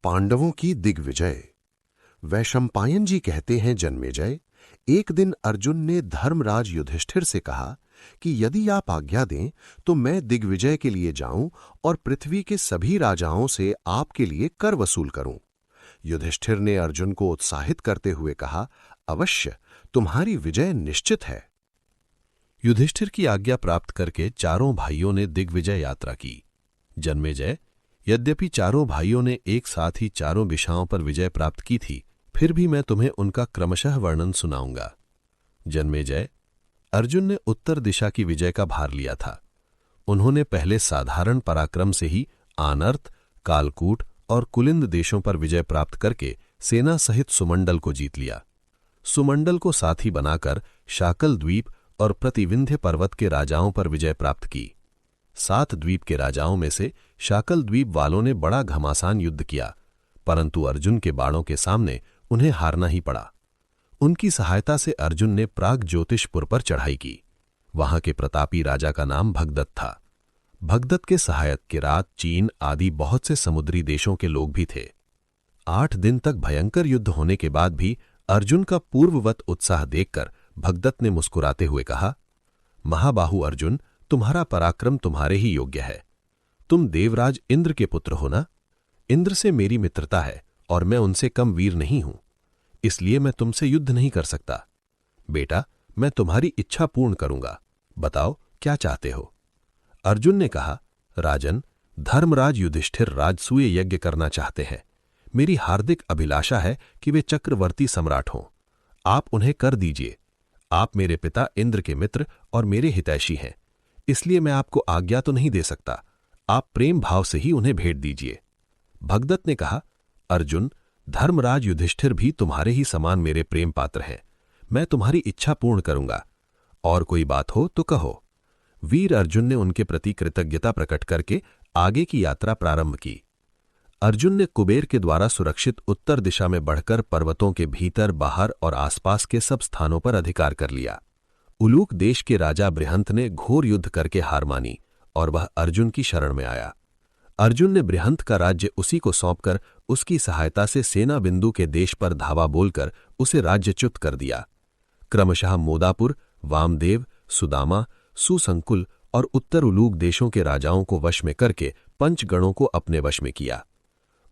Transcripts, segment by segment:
पांडवों की दिग्विजय। वैशंपायन जी कहते हैं, जन्मेजय, एक दिन अर्जुन ने धर्मराज युधिष्ठिर से कहा कि यदि आप आज्ञा दें तो मैं दिग्विजय के लिए जाऊं और पृथ्वी के सभी राजाओं से आपके लिए कर वसूल करूं। युधिष्ठिर ने अर्जुन को उत्साहित करते हुए कहा, अवश्य, तुम्हारी विजय निश्चित है। युधिष्ठिर की आज्ञा प्राप्त करके चारों भाइयों ने दिग्विजय यात्रा की। जन्मेजय, यद्यपि चारों भाइयों ने एक साथ ही चारों दिशाओं पर विजय प्राप्त की थी, फिर भी मैं तुम्हें उनका क्रमशः वर्णन सुनाऊंगा। जन्मेजय, अर्जुन ने उत्तर दिशा की विजय का भार लिया था। उन्होंने पहले साधारण पराक्रम से ही आनर्त, कालकूट और कुलिंद देशों पर विजय प्राप्त करके सेना सहित सुमंडल को जीत लिया। सुमंडल को साथी बनाकर शाकल द्वीप और प्रतिविंध्य पर्वत के राजाओं पर विजय प्राप्त की। 7 द्वीप के राजाओं में से शाकल द्वीप वालों ने बड़ा घमासान युद्ध किया, परंतु अर्जुन के बाणों के सामने उन्हें हारना ही पड़ा। उनकी सहायता से अर्जुन ने प्राग ज्योतिषपुर पर चढ़ाई की। वहां के प्रतापी राजा का नाम भगदत्त था। भगदत्त के सहायक किरात, चीन आदि बहुत से समुद्री देशों के लोग भी थे। 8 दिन तक भयंकर युद्ध होने के बाद भी अर्जुन का पूर्ववत उत्साह देखकर भगदत्त ने मुस्कुराते हुए कहा, महाबाहु अर्जुन, तुम्हारा पराक्रम तुम्हारे ही योग्य है। तुम देवराज इंद्र के पुत्र हो ना? इंद्र से मेरी मित्रता है और मैं उनसे कम वीर नहीं हूं, इसलिए मैं तुमसे युद्ध नहीं कर सकता। बेटा, मैं तुम्हारी इच्छा पूर्ण करूंगा। बताओ क्या चाहते हो? अर्जुन ने कहा, राजन, धर्मराज युधिष्ठिर राजसूय यज्ञ करना चाहते हैं। मेरी हार्दिक अभिलाषा है कि वे चक्रवर्ती सम्राट हों। आप उन्हें कर दीजिए। आप मेरे पिता इंद्र के मित्र और मेरे हितैषी हैं, इसलिए मैं आपको आज्ञा तो नहीं दे सकता। आप प्रेम भाव से ही उन्हें भेंट दीजिए। भगदत्त ने कहा, अर्जुन, धर्मराज युधिष्ठिर भी तुम्हारे ही समान मेरे प्रेम पात्र हैं। मैं तुम्हारी इच्छा पूर्ण करूंगा। और कोई बात हो तो कहो। वीर अर्जुन ने उनके प्रति कृतज्ञता प्रकट करके आगे की यात्रा प्रारंभ की। अर्जुन ने कुबेर के द्वारा सुरक्षित उत्तर दिशा में बढ़कर पर्वतों के भीतर, बाहर और आसपास के सब स्थानों पर अधिकार कर लिया। उलूक देश के राजा बृहंत ने घोर युद्ध करके हार मानी और वह अर्जुन की शरण में आया। अर्जुन ने बृहंत का राज्य उसी को सौंपकर उसकी सहायता से सेना बिंदु के देश पर धावा बोलकर उसे राज्यच्युत कर दिया। क्रमशः मोदापुर, वामदेव, सुदामा, सुसंकुल और उत्तर उलूक देशों के राजाओं को वश में करके पंचगणों को अपने वश में किया।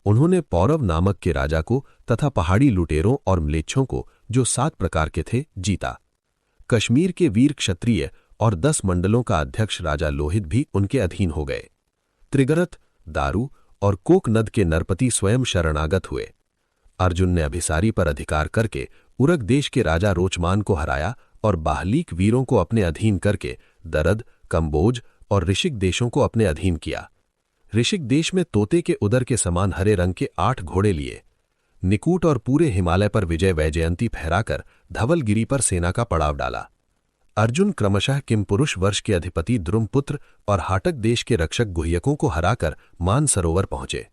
उन्होंने पौरव नामक के राजा को तथा पहाड़ी लुटेरों और म्लेच्छों को, जो 7 प्रकार के थे, जीता। कश्मीर के वीर क्षत्रिय और 10 मंडलों का अध्यक्ष राजा लोहित भी उनके अधीन हो गए। त्रिगरत, दारू और कोक नद के नरपति स्वयं शरणागत हुए। अर्जुन ने अभिसारी पर अधिकार करके उरग देश के राजा रोचमान को हराया और बाहलीक वीरों को अपने अधीन करके दरद, कंबोज और ऋषिक देशों को अपने अधीन किया। ऋषिक देश में तोते के उदर के समान हरे रंग के 8 घोड़े लिए। निकूट और पूरे हिमालय पर विजय वैजयंती फहराकर धवलगिरी पर सेना का पड़ाव डाला। अर्जुन क्रमशः किमपुरुष वर्ष के अधिपति द्रुमपुत्र और हाटक देश के रक्षक गुह्यकों को हराकर मानसरोवर पहुंचे।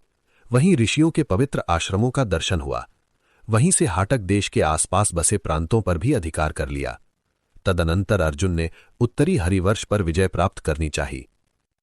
वहीं ऋषियों के पवित्र आश्रमों का दर्शन हुआ। वहीं से हाटक देश के आसपास बसे प्रांतों पर भी अधिकार कर लिया। तदनंतर अर्जुन ने उत्तरी हरिवर्ष पर विजय प्राप्त करनी चाहिए,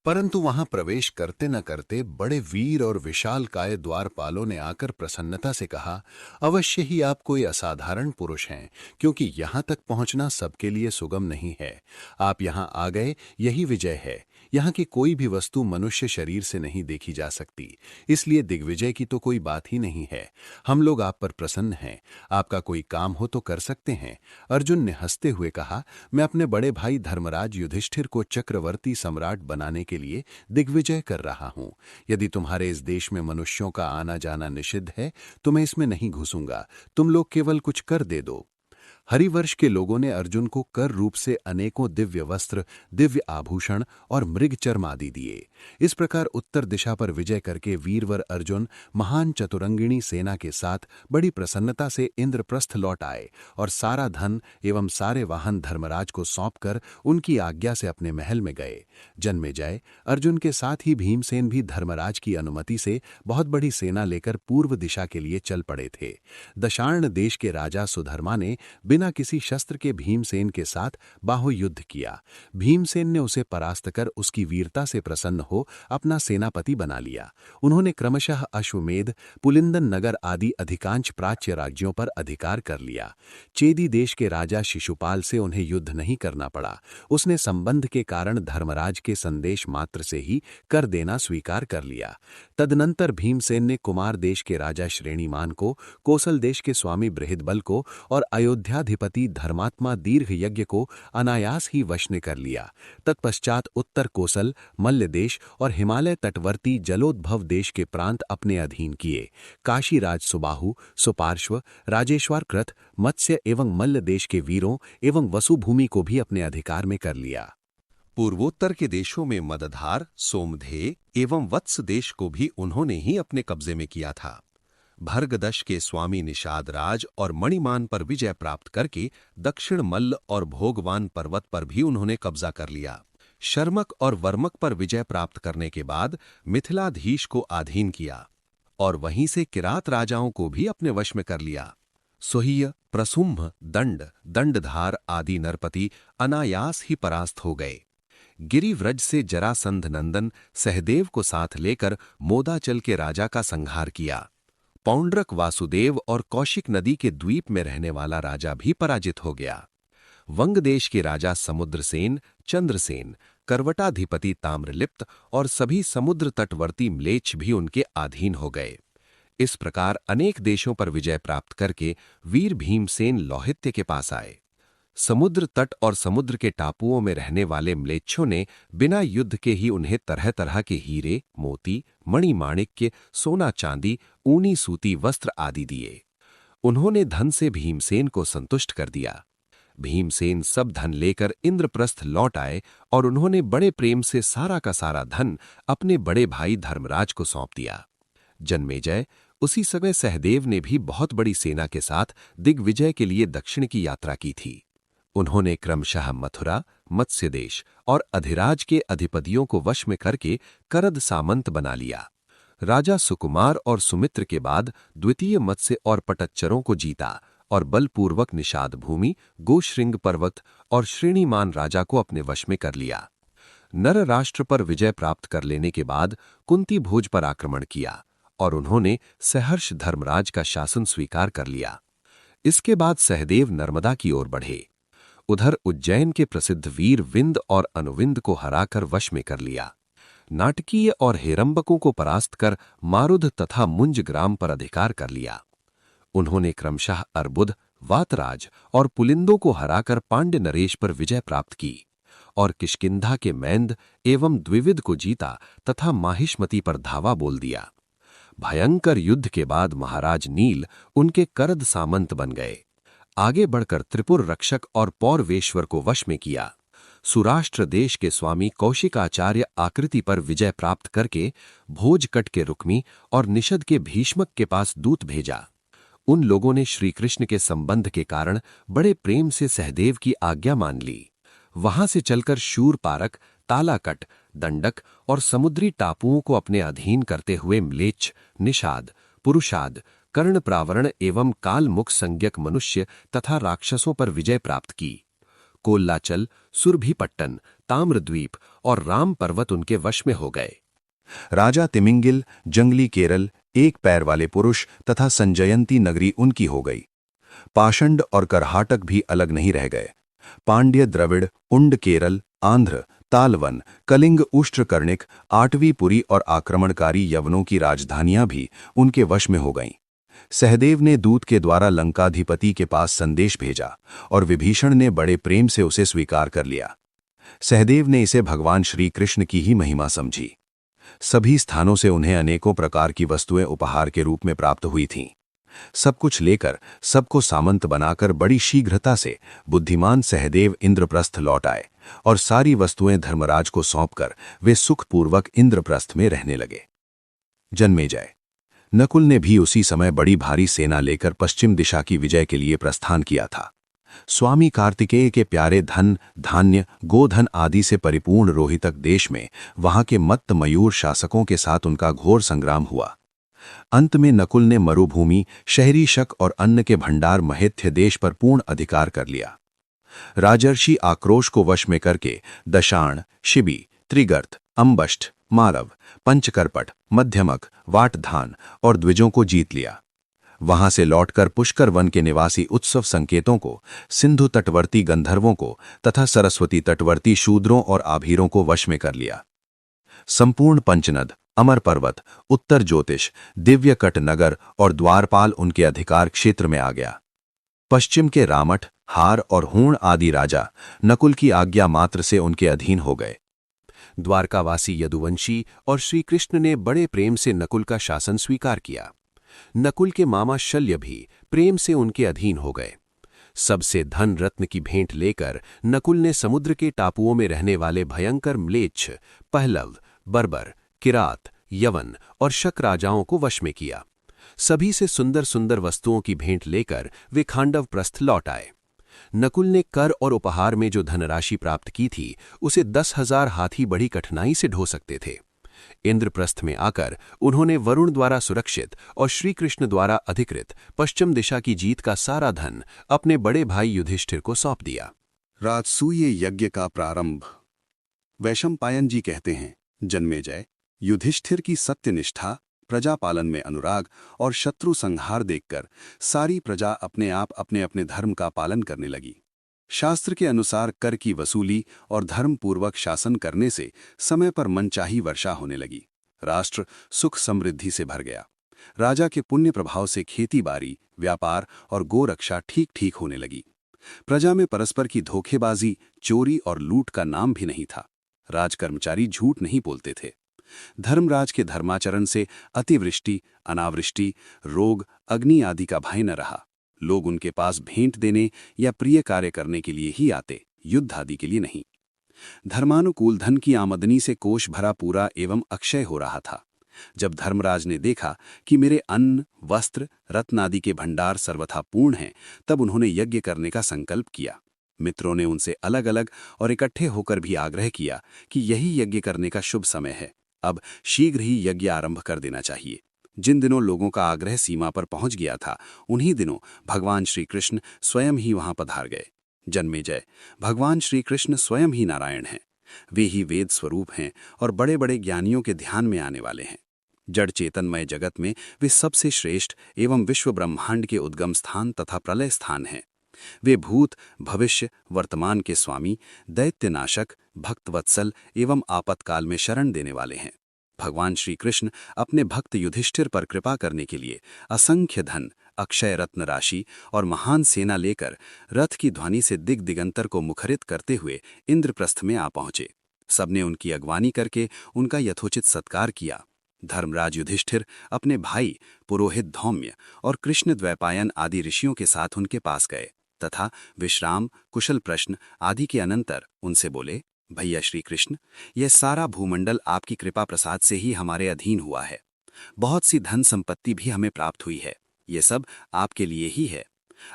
परंतु वहां प्रवेश करते न करते बड़े वीर और विशालकाय द्वारपालों ने आकर प्रसन्नता से कहा, अवश्य ही आप कोई असाधारण पुरुष हैं, क्योंकि यहां तक पहुंचना सबके लिए सुगम नहीं है। आप यहां आ गए, यही विजय है। यहाँ की कोई भी वस्तु मनुष्य शरीर से नहीं देखी जा सकती, इसलिए दिग्विजय की तो कोई बात ही नहीं है। हम लोग आप पर प्रसन्न हैं। आपका कोई काम हो तो कर सकते हैं। अर्जुन ने हंसते हुए कहा, मैं अपने बड़े भाई धर्मराज युधिष्ठिर को चक्रवर्ती सम्राट बनाने के लिए दिग्विजय कर रहा हूं। यदि तुम्हारे इस देश में मनुष्यों का आना जाना निषिद्ध है तो मैं इसमें नहीं घुसूंगा। तुम लोग केवल कुछ कर दे दो। हरिवर्ष के लोगों ने अर्जुन को कर रूप से अनेकों दिव्य वस्त्र, दिव्य आभूषण और मृग चर्म आदि दिए। इस प्रकार उत्तर दिशा पर विजय करके वीरवर अर्जुन महान चतुरंगिणी सेना के साथ बड़ी प्रसन्नता से इंद्रप्रस्थ लौट आए और सारा धन एवं सारे वाहन धर्मराज को सौंपकर उनकी आज्ञा से अपने महल में गए। जन्मेजय, अर्जुन के साथ ही भीमसेन भी धर्मराज की अनुमति से बहुत बड़ी सेना लेकर पूर्व दिशा के लिए चल पड़े थे। दशार्ण देश के राजा सुधर्मा ने बिन बिना किसी शस्त्र के भीमसेन के साथ बाहुयुद्ध किया। भीमसेन ने उसे परास्त कर उसकी वीरता से प्रसन्न हो अपना सेनापति बना लिया। उन्होंने क्रमशः अश्वमेध, पुलिंदन नगर आदि अधिकांश प्राच्य राज्यों पर अधिकार कर लिया। चेदी देश के राजा शिशुपाल से उन्हें युद्ध नहीं करना पड़ा। उसने संबंध के कारण धर्मराज के संदेश मात्र से ही कर देना स्वीकार कर लिया। तदनंतर भीमसेन ने कुमार देश के राजा श्रेणीमान को, कोसल देश के स्वामी बृहदबल को और अयोध्याधिपति धर्मात्मा दीर्घयज्ञ को अनायास ही वश में कर लिया। तत्पश्चात उत्तर कोसल, मल्ल देश और हिमालय तटवर्ती जलोद्भव देश के प्रांत अपने अधीन किए। काशीराज सुबाहु, सुपार्श्व, राजेश्वर कृत, मत्स्य एवं मल्ल देश के वीरों एवं वसुभूमि को भी अपने अधिकार में कर लिया। पूर्वोत्तर के देशों में मदधार, सोमधे एवं वत्स देश को भी उन्होंने ही अपने कब्जे में किया था। भर्गदश के स्वामी निषाद राज और मणिमान पर विजय प्राप्त करके दक्षिण मल्ल और भोगवान पर्वत पर भी उन्होंने कब्जा कर लिया। शर्मक और वर्मक पर विजय प्राप्त करने के बाद मिथिलाधीश को अधीन किया और वहीं से किरात राजाओं को भी अपने वश में कर लिया। सोह्य, प्रसुम्भ, दंड, दंडधार आदि नरपति अनायास ही परास्त हो गए। गिरिव्रज से जरासंध नंदन सहदेव को साथ लेकर मोदाचल के राजा का संहार किया। पौंड्रक, वासुदेव और कौशिक नदी के द्वीप में रहने वाला राजा भी पराजित हो गया। वंग देश के राजा समुद्रसेन, चंद्रसेन, करवटाधिपति ताम्रलिप्त और सभी समुद्र तटवर्ती म्लेच्छ भी उनके अधीन हो गए। इस प्रकार अनेक देशों पर विजय प्राप्त करके वीर भीमसेन लौहित्य के पास आए। समुद्र तट और समुद्र के टापुओं में रहने वाले म्लेच्छों ने बिना युद्ध के ही उन्हें तरह तरह के हीरे, मोती, मणिमाणिक्य, सोना चांदी, ऊनी सूती वस्त्र आदि दिए। उन्होंने धन से भीमसेन को संतुष्ट कर दिया। भीमसेन सब धन लेकर इंद्रप्रस्थ लौट आए और उन्होंने बड़े प्रेम से सारा का सारा धन अपने बड़े भाई धर्मराज को सौंप दिया। जन्मेजय, उसी समय सहदेव ने भी बहुत बड़ी सेना के साथ दिग्विजय के लिए दक्षिण की यात्रा की थी। उन्होंने क्रमशः मथुरा, मत्स्य देश और अधिराज के अधिपतियों को वश में करके करद सामंत बना लिया। राजा सुकुमार और सुमित्र के बाद द्वितीय मत्स्य और पटच्चरों को जीता और बलपूर्वक निषाद भूमि, गोश्रृंग पर्वत और श्रेणीमान राजा को अपने वश में कर लिया। नर राष्ट्र पर विजय प्राप्त कर लेने के बाद कुंती भोज पर आक्रमण किया और उन्होंने सहर्ष धर्मराज का शासन स्वीकार कर लिया। इसके बाद सहदेव नर्मदा की ओर बढ़े। उधर उज्जैन के प्रसिद्ध वीर विंद और अनुविंद को हराकर वश में कर लिया। नाटकीय और हेरंबकों को परास्त कर मारुध तथा मुंज ग्राम पर अधिकार कर लिया। उन्होंने क्रमशः अर्बुद, वातराज और पुलिंदों को हराकर पांड्य नरेश पर विजय प्राप्त की और किष्किंधा के मैंद एवं द्विविद को जीता तथा माहिष्मती पर धावा बोल दिया। भयंकर युद्ध के बाद महाराज नील उनके करद सामंत बन गए। आगे बढ़कर त्रिपुर रक्षक और पौरवेश्वर को वश में किया। सुराष्ट्र देश के स्वामी कौशिकाचार्य आकृति पर विजय प्राप्त करके भोजकट के रुक्मी और निषद के भीष्मक के पास दूत भेजा। उन लोगों ने श्रीकृष्ण के संबंध के कारण बड़े प्रेम से सहदेव की आज्ञा मान ली। वहां से चलकर शूरपारक, तालाकट, दंडक और समुद्री टापुओं को अपने अधीन करते हुए म्लेच्छ, निषाद, पुरुषाद, कर्णप्रावरण एवं कालमुख संज्ञक मनुष्य तथा राक्षसों पर विजय प्राप्त की। कोल्लाचल, सुरभिपट्टन, ताम्रद्वीप और राम पर्वत उनके वश में हो गए। राजा तिमिंगिल, जंगली केरल, एक पैर वाले पुरुष तथा संजयंती नगरी उनकी हो गई। पाषंड और करहाटक भी अलग नहीं रह गए। पांड्य, द्रविड़, उंड केरल, आंध्र, तालवन, कलिंग, उष्ट्रकर्णिक, आठवीं पुरी और आक्रमणकारी यवनों की राजधानियां भी उनके वश में हो गईं। सहदेव ने दूत के द्वारा लंकाधिपति के पास संदेश भेजा और विभीषण ने बड़े प्रेम से उसे स्वीकार कर लिया। सहदेव ने इसे भगवान श्री कृष्ण की ही महिमा समझी। सभी स्थानों से उन्हें अनेकों प्रकार की वस्तुएं उपहार के रूप में प्राप्त हुई थीं। सब कुछ लेकर सबको सामंत बनाकर बड़ी शीघ्रता से बुद्धिमान सहदेव इंद्रप्रस्थ लौट आए और सारी वस्तुएं धर्मराज को सौंपकर वे सुखपूर्वक इंद्रप्रस्थ में रहने लगे। जन्मेजय, नकुल ने भी उसी समय बड़ी भारी सेना लेकर पश्चिम दिशा की विजय के लिए प्रस्थान किया था। स्वामी कार्तिकेय के प्यारे धन, धान्य, गोधन आदि से परिपूर्ण रोहितक देश में वहां के मत्त मयूर शासकों के साथ उनका घोर संग्राम हुआ। अंत में नकुल ने मरुभूमि, शहरी शक और अन्न के भंडार महेत्य देश पर पूर्ण अधिकार कर लिया। राजर्षि आक्रोश को वश में करके दशाण, शिबी, त्रिगर्त, अंबष्ठ, मालव, पंचकरपट, मध्यमक, वाटधान और द्विजों को जीत लिया। वहां से लौटकर पुष्कर वन के निवासी उत्सव संकेतों को, सिंधु तटवर्ती गंधर्वों को तथा सरस्वती तटवर्ती शूद्रों और आभीरों को वश में कर लिया। संपूर्ण पंचनद, अमर पर्वत, उत्तर ज्योतिष, दिव्यकट नगर और द्वारपाल उनके अधिकार क्षेत्र में आ गया। पश्चिम के रामठ, हार और हूण आदि राजा नकुल की आज्ञा मात्र से उनके अधीन हो गए। द्वारकावासी यदुवंशी और श्री कृष्ण ने बड़े प्रेम से नकुल का शासन स्वीकार किया। नकुल के मामा शल्य भी प्रेम से उनके अधीन हो गए। सबसे धन रत्न की भेंट लेकर नकुल ने समुद्र के टापुओं में रहने वाले भयंकर म्लेच्छ, पहलव, बर्बर, किरात, यवन और शक राजाओं को वश में किया। सभी से सुंदर सुंदर वस्तुओं की भेंट लेकर वे खांडव प्रस्थ लौट आए। नकुल ने कर और उपहार में जो धनराशि प्राप्त की थी उसे 10,000 हाथी बड़ी कठिनाई से ढो सकते थे। इंद्रप्रस्थ में आकर उन्होंने वरुण द्वारा सुरक्षित और श्री कृष्ण द्वारा अधिकृत पश्चिम दिशा की जीत का सारा धन अपने बड़े भाई युधिष्ठिर को सौंप दिया। राजसूय यज्ञ का प्रारंभ। वैशंपायन जी कहते हैं, जन्मेजय, युधिष्ठिर की सत्यनिष्ठा, प्रजा पालन में अनुराग और शत्रु संहार देखकर सारी प्रजा अपने आप अपने अपने धर्म का पालन करने लगी। शास्त्र के अनुसार कर की वसूली और धर्मपूर्वक शासन करने से समय पर मनचाही वर्षा होने लगी। राष्ट्र सुख समृद्धि से भर गया। राजा के पुण्य प्रभाव से खेती बाड़ी, व्यापार और गोरक्षा ठीक ठीक होने लगी। प्रजा में परस्पर की धोखेबाजी, चोरी और लूट का नाम भी नहीं था। राजकर्मचारी झूठ नहीं बोलते थे। धर्मराज के धर्माचरण से अतिवृष्टि, अनावृष्टि, रोग, अग्नि आदि का भय न रहा। लोग उनके पास भेंट देने या प्रिय कार्य करने के लिए ही आते, युद्ध आदि के लिए नहीं। धर्मानुकूल धन की आमदनी से कोष भरा पूरा एवं अक्षय हो रहा था। जब धर्मराज ने देखा कि मेरे अन्न, वस्त्र, रत्न आदि के भंडार सर्वथा पूर्ण हैं, तब उन्होंने यज्ञ करने का संकल्प किया। मित्रों ने उनसे अलग अलग और इकट्ठे होकर भी आग्रह किया कि यही यज्ञ करने का शुभ समय है। अब शीघ्र ही यज्ञ आरंभ कर देना चाहिए। जिन दिनों लोगों का आग्रह सीमा पर पहुंच गया था, उन्हीं दिनों भगवान श्री कृष्ण स्वयं ही वहां पधार गए। जन्मेजय, भगवान श्री कृष्ण स्वयं ही नारायण हैं। वे ही वेद स्वरूप हैं और बड़े बड़े ज्ञानियों के ध्यान में आने वाले हैं। जड़ चेतनमय जगत में वे सबसे श्रेष्ठ एवं विश्व ब्रह्मांड के उद्गम स्थान तथा प्रलय स्थान हैं। वे भूत, भविष्य, वर्तमान के स्वामी, दैत्यनाशक, भक्तवत्सल एवं आपातकाल में शरण देने वाले हैं। भगवान श्री कृष्ण अपने भक्त युधिष्ठिर पर कृपा करने के लिए असंख्य धन, अक्षय रत्न राशि और महान सेना लेकर रथ की ध्वनि से दिगंतर को मुखरित करते हुए इंद्रप्रस्थ में आ पहुंचे। सबने उनकी अगवानी करके उनका यथोचित सत्कार किया। धर्मराज युधिष्ठिर अपने भाई पुरोहित धौम्य और कृष्ण द्वैपायन आदि ऋषियों के साथ उनके पास गए तथा विश्राम, कुशल प्रश्न आदि के अनंतर उनसे बोले, भैया श्री कृष्ण, यह सारा भूमंडल आपकी कृपा प्रसाद से ही हमारे अधीन हुआ है। बहुत सी धन संपत्ति भी हमें प्राप्त हुई है। ये सब आपके लिए ही है।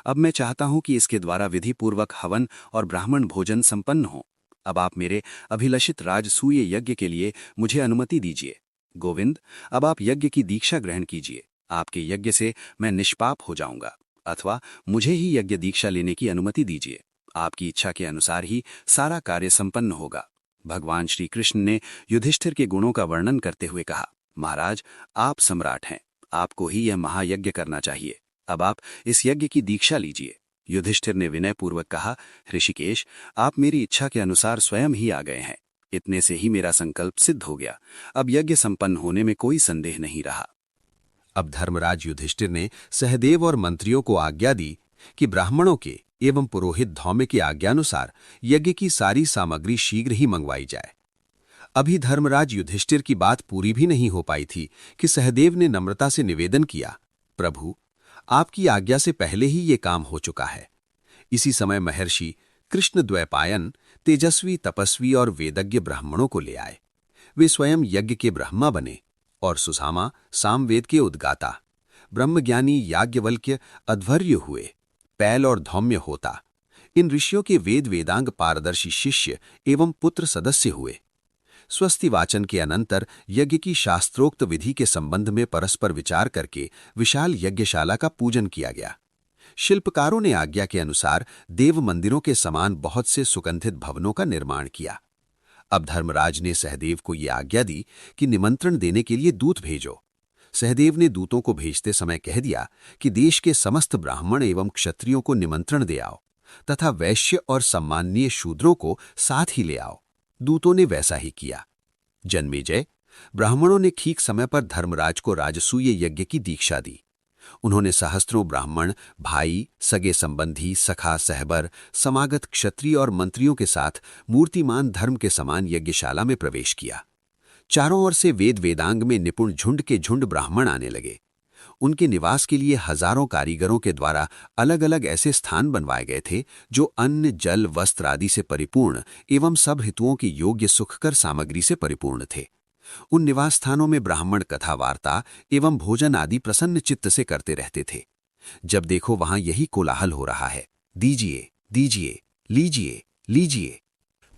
अब मैं चाहता हूं कि इसके द्वारा विधि पूर्वक हवन और ब्राह्मण भोजन संपन्न हो। अब आप मेरे अभिलषित राजसूय यज्ञ के लिए मुझे अनुमति दीजिए। गोविंद, अब आप यज्ञ की दीक्षा ग्रहण कीजिए। आपके यज्ञ से मैं निष्पाप हो जाऊंगा, अथवा मुझे ही यज्ञ दीक्षा लेने की अनुमति दीजिए। आपकी इच्छा के अनुसार ही सारा कार्य संपन्न होगा। भगवान श्री कृष्ण ने युधिष्ठिर के गुणों का वर्णन करते हुए कहा, महाराज, आप सम्राट हैं, आपको ही यह महायज्ञ करना चाहिए। अब आप इस यज्ञ की दीक्षा लीजिए। युधिष्ठिर ने विनयपूर्वक कहा, ऋषिकेश, आप मेरी इच्छा के अनुसार स्वयं ही आ गए हैं। इतने से ही मेरा संकल्प सिद्ध हो गया। अब यज्ञ संपन्न होने में कोई संदेह नहीं रहा। अब धर्मराज युधिष्ठिर ने सहदेव और मंत्रियों को आज्ञा दी कि ब्राह्मणों के एवं पुरोहित धौम्य की आज्ञानुसार यज्ञ की सारी सामग्री शीघ्र ही मंगवाई जाए। अभी धर्मराज युधिष्ठिर की बात पूरी भी नहीं हो पाई थी कि सहदेव ने नम्रता से निवेदन किया, प्रभु, आपकी आज्ञा से पहले ही ये काम हो चुका है। इसी समय महर्षि कृष्ण द्वैपायन तेजस्वी, तपस्वी और वेदज्ञ ब्राह्मणों को ले आए। वे स्वयं यज्ञ के ब्रह्मा बने और सुसामा सामवेद के उद्गाता, ब्रह्मज्ञानी याज्ञवल्क्य अध्वर्य हुए। पैल और धौम्य होता इन ऋषियों के वेद वेदांग पारदर्शी शिष्य एवं पुत्र सदस्य हुए। स्वस्ति वाचन के अनंतर यज्ञ की शास्त्रोक्त विधि के संबंध में परस्पर विचार करके विशाल यज्ञशाला का पूजन किया गया। शिल्पकारों ने आज्ञा के अनुसार देव मंदिरों के समान बहुत से सुगंधित भवनों का निर्माण किया। अब धर्मराज ने सहदेव को यह आज्ञा दी कि निमंत्रण देने के लिए दूत भेजो। सहदेव ने दूतों को भेजते समय कह दिया कि देश के समस्त ब्राह्मण एवं क्षत्रियों को निमंत्रण दे आओ तथा वैश्य और सम्माननीय शूद्रों को साथ ही ले आओ। दूतों ने वैसा ही किया। जन्मेजय, ब्राह्मणों ने ठीक समय पर धर्मराज को राजसूय यज्ञ की दीक्षा दी। उन्होंने सहस्त्रों ब्राह्मण, भाई, सगे संबंधी, सखा, सहबर, समागत क्षत्रिय और मंत्रियों के साथ मूर्तिमान धर्म के समान यज्ञशाला में प्रवेश किया। चारों ओर से वेद वेदांग में निपुण झुंड के झुंड ब्राह्मण आने लगे। उनके निवास के लिए हजारों कारीगरों के द्वारा अलग अलग ऐसे स्थान बनवाए गए थे जो अन्न, जल, वस्त्र आदि से परिपूर्ण एवं सब हितुओं की योग्य सुखकर सामग्री से परिपूर्ण थे। उन निवास स्थानों में ब्राह्मण कथा वार्ता एवं भोजन आदि प्रसन्न चित्त से करते रहते थे। जब देखो वहां यही कोलाहल हो रहा है, दीजिए, दीजिए, लीजिए, लीजिए।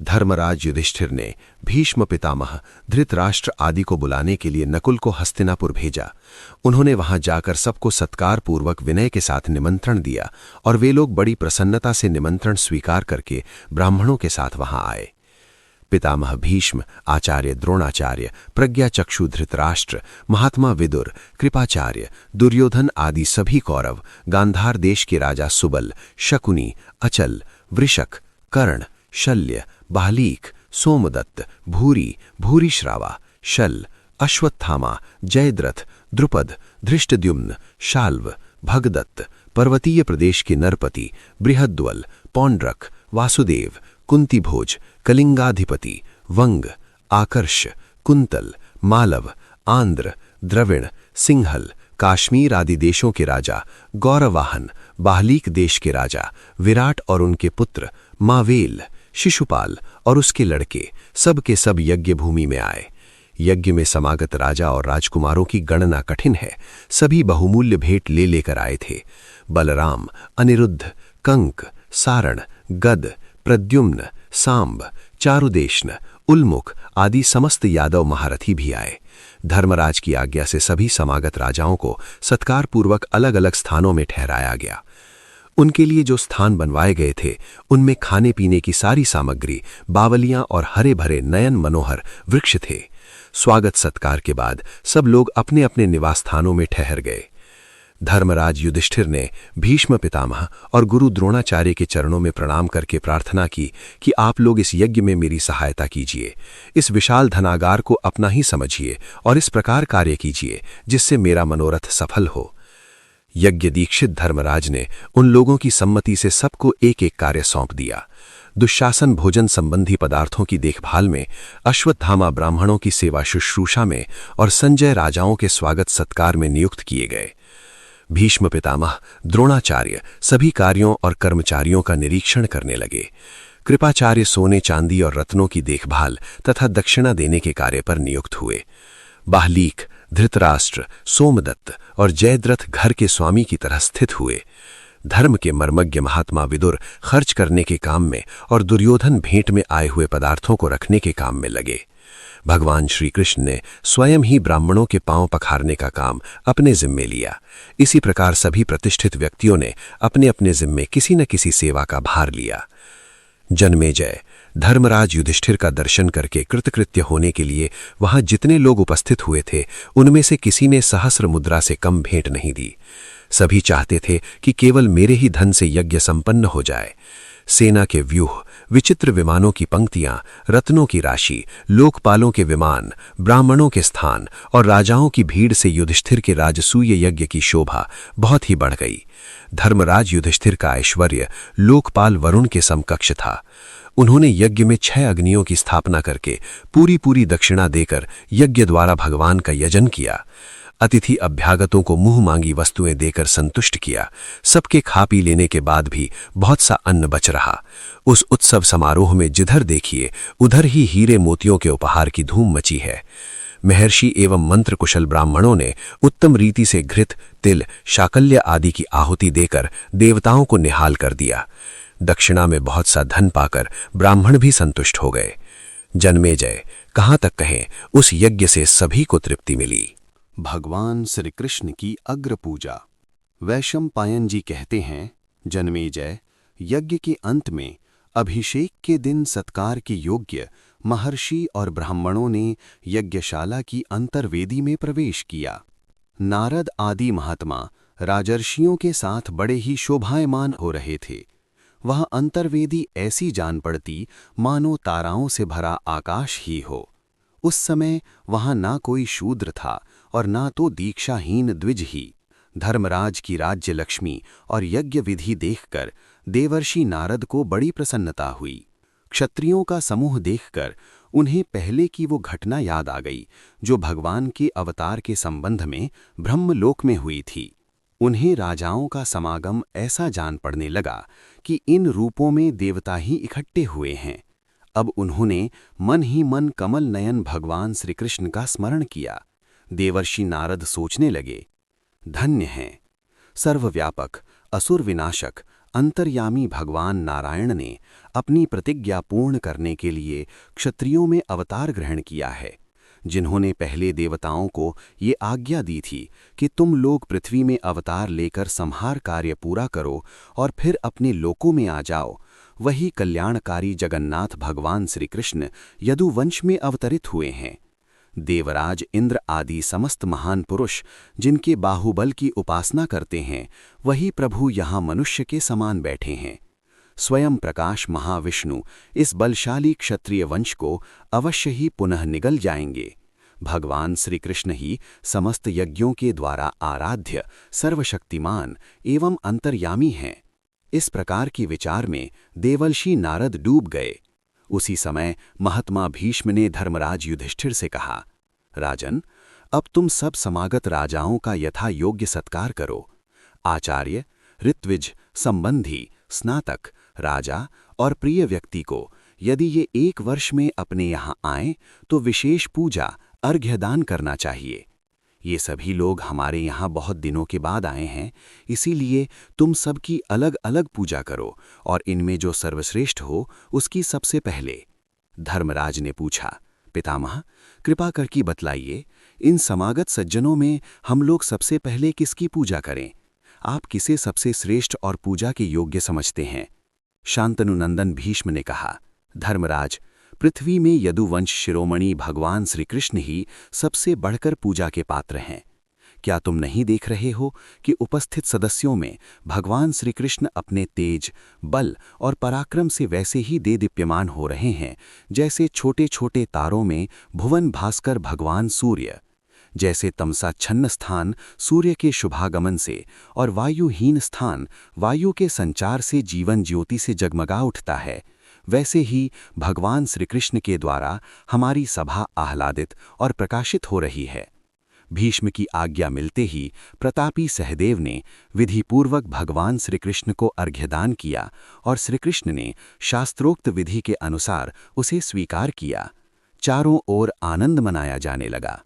धर्मराज युधिष्ठिर ने भीष्म पितामह, धृतराष्ट्र आदि को बुलाने के लिए नकुल को हस्तिनापुर भेजा। उन्होंने वहां जाकर सबको सत्कार पूर्वक विनय के साथ निमंत्रण दिया और वे लोग बड़ी प्रसन्नता से निमंत्रण स्वीकार करके ब्राह्मणों के साथ वहां आए। पितामह भीष्म, आचार्य द्रोणाचार्य, प्रज्ञाचक्षु धृतराष्ट्र, महात्मा विदुर, कृपाचार्य, दुर्योधन आदि सभी कौरव, गांधार देश के राजा सुबल, शकुनी, अचल, वृषक, कर्ण, शल्य, बालीक, सोमदत्त, भूरी, भूरिश्रावा, शल, अश्वत्थामा, जयद्रथ, द्रुपद, धृष्टद्युम्न, शाल्व, भगदत्त, पर्वतीय प्रदेश के नरपति, बृहद्वल, पौंड्रक, वासुदेव, कुंतीभोज, कलिंगाधिपति, वंग, आकर्ष, कुंतल, मालव, आंध्र, द्रविण, सिंहल, काश्मीर आदि देशों के राजा, गौरवाहन, बाहलीक देश के राजा, विराट और उनके पुत्र, मावेल, शिशुपाल और उसके लड़के, सब के सब यज्ञ भूमि में आए। यज्ञ में समागत राजा और राजकुमारों की गणना कठिन है। सभी बहुमूल्य भेंट ले लेकर आए थे। बलराम, अनिरुद्ध, कंक, सारण, गद, प्रद्युम्न, सांब, चारुदेशन, उल्मुख आदि समस्त यादव महारथी भी आए। धर्मराज की आज्ञा से सभी समागत राजाओं को सत्कारपूर्वक अलग अलग स्थानों में ठहराया गया। उनके लिए जो स्थान बनवाए गए थे उनमें खाने पीने की सारी सामग्री, बावलियां और हरे भरे नयन मनोहर वृक्ष थे। स्वागत सत्कार के बाद सब लोग अपने अपने निवास स्थानों में ठहर गए। धर्मराज युधिष्ठिर ने भीष्म पितामह और गुरु द्रोणाचार्य के चरणों में प्रणाम करके प्रार्थना की कि आप लोग इस यज्ञ में मेरी सहायता कीजिए। इस विशाल धनागार को अपना ही समझिए और इस प्रकार कार्य कीजिए जिससे मेरा मनोरथ सफल हो। यज्ञ दीक्षित धर्मराज ने उन लोगों की सम्मति से सबको एक एक कार्य सौंप दिया। दुशासन भोजन संबंधी पदार्थों की देखभाल में, अश्वत्थामा ब्राह्मणों की सेवा शुश्रूषा में और संजय राजाओं के स्वागत सत्कार में नियुक्त किए गए। भीष्म पितामह, द्रोणाचार्य सभी कार्यों और कर्मचारियों का निरीक्षण करने लगे। कृपाचार्य सोने चांदी और रत्नों की देखभाल तथा दक्षिणा देने के कार्य पर नियुक्त हुए। बाहलीक, धृतराष्ट्र, सोमदत्त और जयद्रथ घर के स्वामी की तरह स्थित हुए। धर्म के मर्मज्ञ महात्मा विदुर खर्च करने के काम में और दुर्योधन भेंट में आए हुए पदार्थों को रखने के काम में लगे। भगवान श्री कृष्ण ने स्वयं ही ब्राह्मणों के पांव पखारने का काम अपने जिम्मे लिया। इसी प्रकार सभी प्रतिष्ठित व्यक्तियों ने अपने अपने जिम्मे किसी न किसी सेवा का भार लिया। जन्मेजय, धर्मराज युधिष्ठिर का दर्शन करके कृतकृत्य होने के लिए वहां जितने लोग उपस्थित हुए थे उनमें से किसी ने सहस्र मुद्रा से कम भेंट नहीं दी। सभी चाहते थे कि केवल मेरे ही धन से यज्ञ संपन्न हो जाए। सेना के व्यूह, विचित्र विमानों की पंक्तियां, रत्नों की राशि, लोकपालों के विमान, ब्राह्मणों के स्थान और राजाओं की भीड़ से युधिष्ठिर के राजसूय यज्ञ की शोभा बहुत ही बढ़ गई। धर्मराज युधिष्ठिर का ऐश्वर्य लोकपाल वरुण के समकक्ष था। उन्होंने यज्ञ में 6 अग्नियों की स्थापना करके पूरी दक्षिणा देकर यज्ञ द्वारा भगवान का यजन किया। अतिथि अभ्यागतों को मुंह मांगी वस्तुएं देकर संतुष्ट किया। सबके खा पी लेने के बाद भी बहुत सा अन्न बच रहा। उस उत्सव समारोह में जिधर देखिए उधर ही हीरे मोतियों के उपहार की धूम मची है। महर्षि एवं मंत्र कुशल ब्राह्मणों ने उत्तम रीति से घृत, तिल, शाकल्य आदि की आहुति देकर देवताओं को निहाल कर दिया। दक्षिणा में बहुत सा धन पाकर ब्राह्मण भी संतुष्ट हो गए। जन्मेजय, कहाँ तक कहें, उस यज्ञ से सभी को तृप्ति मिली। भगवान श्री कृष्ण की अग्र पूजा। वैशंपायन जी कहते हैं, जन्मेजय, यज्ञ के अंत में अभिषेक के दिन सत्कार के योग्य महर्षि और ब्राह्मणों ने यज्ञशाला की अंतर्वेदी में प्रवेश किया। नारद आदि महात्मा राजर्षियों के साथ बड़े ही शोभायमान हो रहे थे। वह अंतर्वेदी ऐसी जान पड़ती मानो ताराओं से भरा आकाश ही हो। उस समय वहां ना कोई शूद्र था और ना तो दीक्षाहीन द्विज ही। धर्मराज की राज्य लक्ष्मी और यज्ञ विधि देखकर देवर्षि नारद को बड़ी प्रसन्नता हुई। क्षत्रियों का समूह देखकर उन्हें पहले की वो घटना याद आ गई जो भगवान के अवतार के संबंध में ब्रह्मलोक में हुई थी। उन्हें राजाओं का समागम ऐसा जान पड़ने लगा कि इन रूपों में देवता ही इकट्ठे हुए हैं। अब उन्होंने मन ही मन कमल नयन भगवान श्री कृष्ण का स्मरण किया। देवर्षि नारद सोचने लगे, धन्य हैं सर्वव्यापक, असुर विनाशक, अंतर्यामी भगवान नारायण ने अपनी प्रतिज्ञा पूर्ण करने के लिए क्षत्रियों में अवतार ग्रहण किया है, जिन्होंने पहले देवताओं को ये आज्ञा दी थी कि तुम लोग पृथ्वी में अवतार लेकर संहार कार्य पूरा करो और फिर अपने लोकों में आ जाओ। वही कल्याणकारी जगन्नाथ भगवान श्री कृष्ण यदुवंश में अवतरित हुए हैं। देवराज इंद्र आदि समस्त महान पुरुष जिनके बाहुबल की उपासना करते हैं, वही प्रभु यहाँ मनुष्य के समान बैठे हैं। स्वयं प्रकाश महाविष्णु इस बलशाली क्षत्रिय वंश को अवश्य ही पुनः निगल जाएंगे। भगवान श्री कृष्ण ही समस्त यज्ञों के द्वारा आराध्य, सर्वशक्तिमान एवं अंतर्यामी हैं। इस प्रकार की विचार में देवर्षि नारद डूब गए। उसी समय महात्मा भीष्म ने धर्मराज युधिष्ठिर से कहा, राजन, अब तुम सब समागत राजाओं का यथा योग्य सत्कार करो। आचार्य, ऋत्विज, संबंधी, स्नातक, राजा और प्रिय व्यक्ति को यदि ये 1 वर्ष में अपने यहाँ आएं तो विशेष पूजा अर्घ्यदान करना चाहिए। ये सभी लोग हमारे यहाँ बहुत दिनों के बाद आए हैं, इसीलिए तुम सबकी अलग अलग पूजा करो और इनमें जो सर्वश्रेष्ठ हो उसकी सबसे पहले। धर्मराज ने पूछा, पितामह, कृपा करके बतलाइए, इन समागत सज्जनों में हम लोग सबसे पहले किसकी पूजा करें? आप किसे सबसे श्रेष्ठ और पूजा के योग्य समझते हैं? शांतनुनंदन भीष्म ने कहा, धर्मराज, पृथ्वी में यदुवंश शिरोमणि भगवान श्री कृष्ण ही सबसे बढ़कर पूजा के पात्र हैं। क्या तुम नहीं देख रहे हो कि उपस्थित सदस्यों में भगवान श्री कृष्ण अपने तेज, बल और पराक्रम से वैसे ही देदीप्यमान हो रहे हैं जैसे छोटे छोटे तारों में भुवन भास्कर भगवान सूर्य। जैसे तमसाच्छन्न स्थान सूर्य के शुभागमन से और वायुहीन स्थान वायु के संचार से जीवन ज्योति से जगमगा उठता है, वैसे ही भगवान श्री कृष्ण के द्वारा हमारी सभा आह्लादित और प्रकाशित हो रही है। भीष्म की आज्ञा मिलते ही प्रतापी सहदेव ने विधिपूर्वक भगवान श्री कृष्ण को अर्घ्यदान किया और श्री कृष्ण ने शास्त्रोक्त विधि के अनुसार उसे स्वीकार किया। चारों ओर आनंद मनाया जाने लगा।